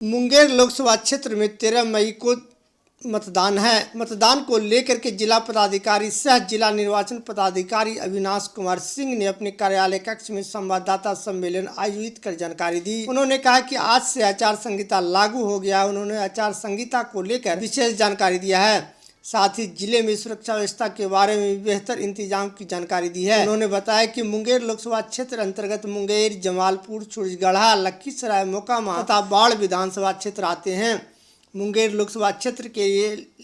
मुंगेर लोकसभा क्षेत्र में 13 मई को मतदान है। मतदान को लेकर के जिला पदाधिकारी सह जिला निर्वाचन पदाधिकारी अविनाश कुमार सिंह ने अपने कार्यालय कक्ष में संवाददाता सम्मेलन आयोजित कर जानकारी दी। उन्होंने कहा कि आज से आचार संहिता लागू हो गया। उन्होंने आचार संहिता को लेकर विशेष जानकारी दिया है। साथ ही जिले में सुरक्षा व्यवस्था के बारे में बेहतर इंतजाम की जानकारी दी है। उन्होंने बताया कि मुंगेर लोकसभा क्षेत्र अंतर्गत मुंगेर, जमालपुर, सूरजगढ़ा, लखीसराय, मोकामा तथा बाढ़ विधानसभा क्षेत्र आते हैं। मुंगेर लोकसभा क्षेत्र के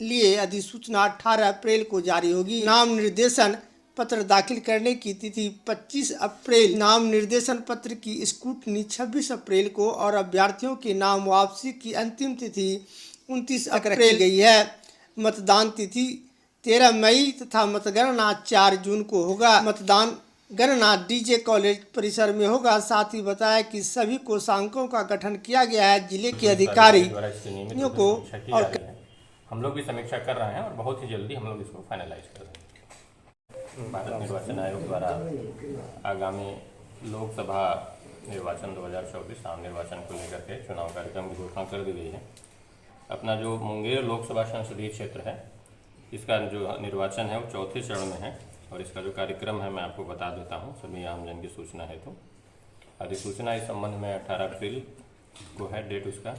लिए अधिसूचना 18 अप्रैल को जारी होगी। नाम निर्देशन पत्र दाखिल करने की तिथि 25 अप्रैल, नाम निर्देशन पत्र की स्क्रूटनी 26 अप्रैल को और अभ्यर्थियों के नाम वापसी की अंतिम तिथि 29 अप्रैल गई है। मतदान तिथि 13 मई तथा मतगणना 4 जून को होगा। मतदान गणना डीजे कॉलेज परिसर में होगा। साथ ही बताया कि सभी कोषांकों का गठन किया गया है। जिले के अधिकारियों को और हम लोग भी समीक्षा कर रहे हैं और बहुत ही जल्दी हम लोग इसको फाइनलाइज कर रहे हैं। भारत निर्वाचन आयोग द्वारा आगामी लोकसभा निर्वाचन 2024 आम निर्वाचन को लेकर के चुनाव कार्यक्रम की घोषणा कर दी गई है। अपना जो मुंगेर लोकसभा संसदीय क्षेत्र है, इसका जो निर्वाचन है वो चौथे चरण में है और इसका जो कार्यक्रम है मैं आपको बता देता हूँ सभी आमजन की सूचना है। तो अधिसूचना इस संबंध में 18 अप्रैल को है डेट उसका,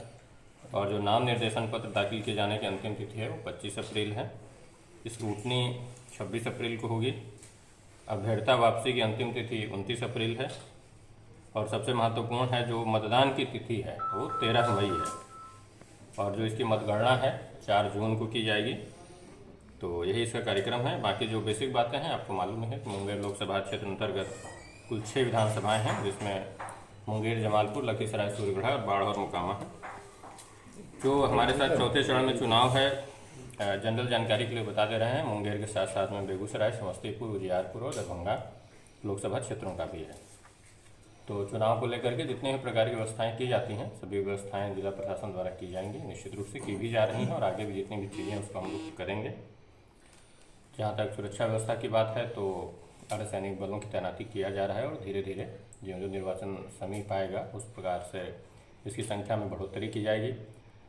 और जो नाम निर्देशन पत्र दाखिल किए जाने की अंतिम तिथि है वो 25 अप्रैल है। स्क्रूटनी 26 अप्रैल को होगी। अभ्यर्था वापसी की अंतिम तिथि 29 अप्रैल है और सबसे महत्वपूर्ण है जो मतदान की तिथि है वो 13 मई है और जो इसकी मतगणना है 4 जून को की जाएगी। तो यही इसका कार्यक्रम है। बाकी जो बेसिक बातें हैं आपको मालूम है कि मुंगेर लोकसभा क्षेत्र अंतर्गत कुल 6 विधानसभाएं हैं, जिसमें मुंगेर, जमालपुर, लखीसराय, सूरजगढ़ा और बाढ़ और मोकामा है। जो हमारे साथ चौथे चरण में चुनाव है, जनरल जानकारी के लिए बता दे रहे हैं, मुंगेर के साथ साथ में बेगूसराय, समस्तीपुर, उजियारपुर और दरभंगा लोकसभा क्षेत्रों का भी है। तो चुनाव को लेकर के जितने भी प्रकार की व्यवस्थाएं की जाती हैं सभी व्यवस्थाएं जिला प्रशासन द्वारा की जाएंगी, निश्चित रूप से की भी जा रही हैं और आगे भी जितनी भी चीज़ें उसको हम लोग करेंगे। जहाँ तक सुरक्षा व्यवस्था की बात है तो अर्धसैनिक बलों की तैनाती किया जा रहा है और धीरे धीरे जो जो निर्वाचन समीप आएगा उस प्रकार से इसकी संख्या में बढ़ोतरी की जाएगी।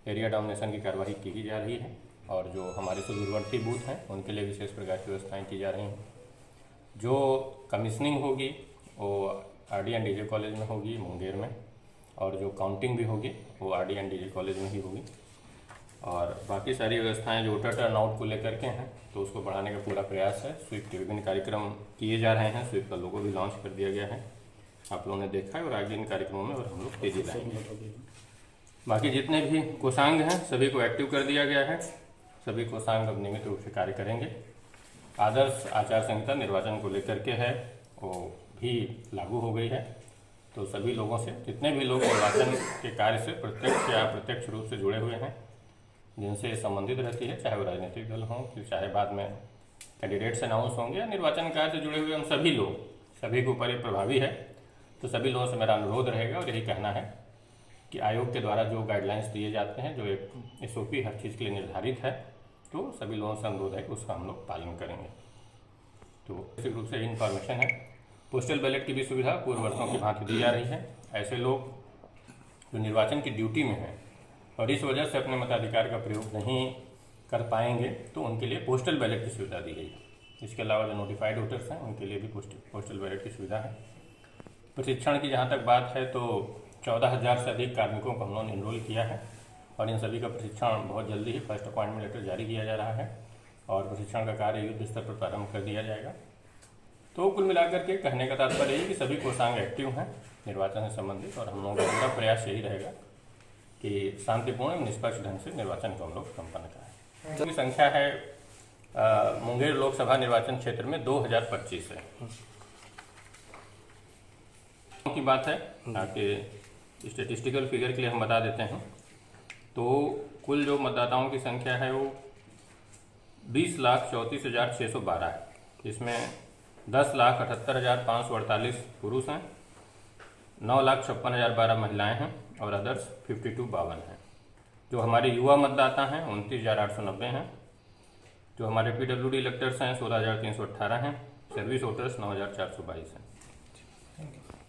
एरिया डोमिनेशन की कार्रवाई की जा रही है और जो हमारे सुदूरवर्ती बूथ हैं उनके लिए विशेष प्रकार की व्यवस्थाएँ की जा रही हैं। जो कमीशनिंग होगी वो RD एंड DJ कॉलेज में होगी मुंगेर में, और जो काउंटिंग भी होगी वो RD एंड DJ कॉलेज में ही होगी। और बाकी सारी व्यवस्थाएं जो वोटर टर्नआउट को लेकर के हैं तो उसको बढ़ाने का पूरा प्रयास है। स्वीप के विभिन्न कार्यक्रम किए जा रहे हैं। स्वीप का लोगो भी लॉन्च कर दिया गया है, आप लोगों ने देखा है, और आगे इन कार्यक्रमों में और हम लोग तेजी लाएंगे। बाकी जितने भी कोषांग हैं सभी को एक्टिव कर दिया गया है। सभी कोषांग अब नियमित रूप से कार्य करेंगे। आदर्श आचार संहिता निर्वाचन को लेकर के है वो भी लागू हो गई है। तो सभी लोगों से, जितने भी लोग निर्वाचन के कार्य से प्रत्यक्ष या अप्रत्यक्ष रूप से जुड़े हुए हैं, जिनसे संबंधित रहती है, चाहे वो राजनीतिक दल हों कि चाहे बाद में कैंडिडेट्स अनाउंस होंगे या निर्वाचन कार्य से जुड़े हुए हम सभी लोग, सभी के ऊपर ये प्रभावी है। तो सभी लोगों से मेरा अनुरोध रहेगा और यही कहना है कि आयोग के द्वारा जो गाइडलाइंस दिए जाते हैं, जो एक SOP हर चीज़ के लिए निर्धारित है, तो सभी लोगों से अनुरोध है कि उसका हम लोग पालन करेंगे। तो निश्चित रूप से इन्फॉर्मेशन है। पोस्टल बैलेट की भी सुविधा पूर्व वर्षों की भांति दी जा रही है। ऐसे लोग जो निर्वाचन की ड्यूटी में हैं और इस वजह से अपने मताधिकार का प्रयोग नहीं कर पाएंगे तो उनके लिए पोस्टल बैलेट की सुविधा दी गई है। इसके अलावा जो नोटिफाइड वोटर्स हैं उनके लिए भी पोस्टल बैलेट की सुविधा है। प्रशिक्षण की जहाँ तक बात है तो 14,000 से अधिक कार्मिकों को हम लोगों ने इनरोल किया है और इन सभी का प्रशिक्षण बहुत जल्दी ही फर्स्ट अपॉइंटमेंट लेटर जारी किया जा रहा है और प्रशिक्षण का कार्य युद्ध स्तर पर प्रारंभ कर दिया जाएगा। तो कुल मिलाकर के कहने का तात्पर्य है कि सभी कोषांग एक्टिव हैं निर्वाचन से संबंधित, और हम लोगों का पूरा प्रयास यही रहेगा कि शांतिपूर्ण एवं निष्पक्ष ढंग से निर्वाचन को हम लोग संपन्न कराएं। तो संख्या है मुंगेर लोकसभा निर्वाचन क्षेत्र में 2025 है की बात है। आपके स्टेटिस्टिकल फिगर के लिए हम बता देते हैं तो कुल जो मतदाताओं की संख्या है वो 20,34,612 है। इसमें 10,78,548 पुरुष हैं, 9,56,012 महिलाएं हैं और अदर्स 5252 हैं। जो हमारे युवा मतदाता हैं 29,890 हैं। जो हमारे PWD इलेक्टर्स हैं 16,318 हैं। सर्विस वोटर्स 9,422 हैं।